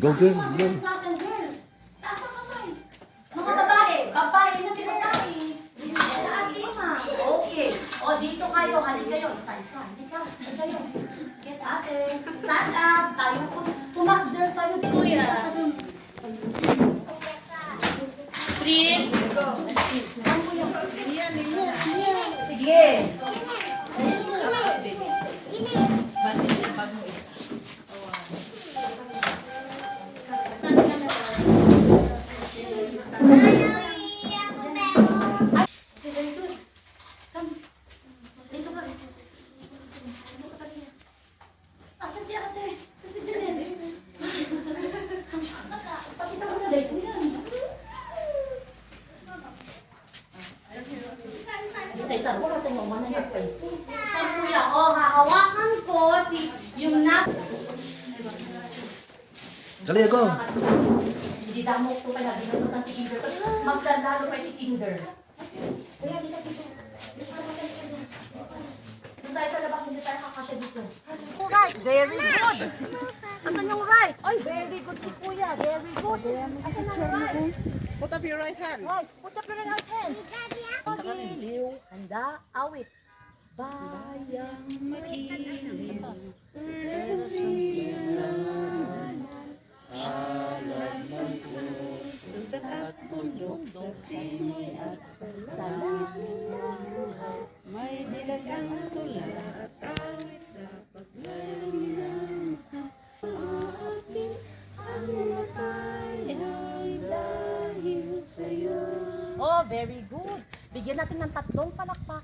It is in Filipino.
Go girl. Girls natin, girls. Taas ang kamay. Mga babae. Babae na babae. Taas lima. Okay. O, dito kayo. Halika kayo. Isa-isa. Halika. Halika kayo. Get ate. Stand up. Tayo po. Tumakder tayo. Kuya. Three. Sige. Asan si ate? Asan si Juliet? Pakita mo na dahil ko yan. Dito ay sarbo natin mo man na peso. Kuya, o hahawakan ko si yung nasa. Dali ako. Hindi damo ko kaya ginamit ang tikinder. Mas lalo pa tikinder. Kuya, dito dito. Doon tayo sa labas, hindi tayo kakasya dito. Right, very good. Asan yung right? Ay, very good si Kuya. Very good. Asan yung right? Put up your right hand. Right, put up your right hands. Pagiliw, handa, awit. Bayang magiliw. Alam ng Diyos, sundat at bundok sa sini at sa langit. May dilag ang tula at awit sa paglalingan. Aapin ang matay ay dahil sa'yo. Oh, very good. Bigyan natin ng 3 palakpak.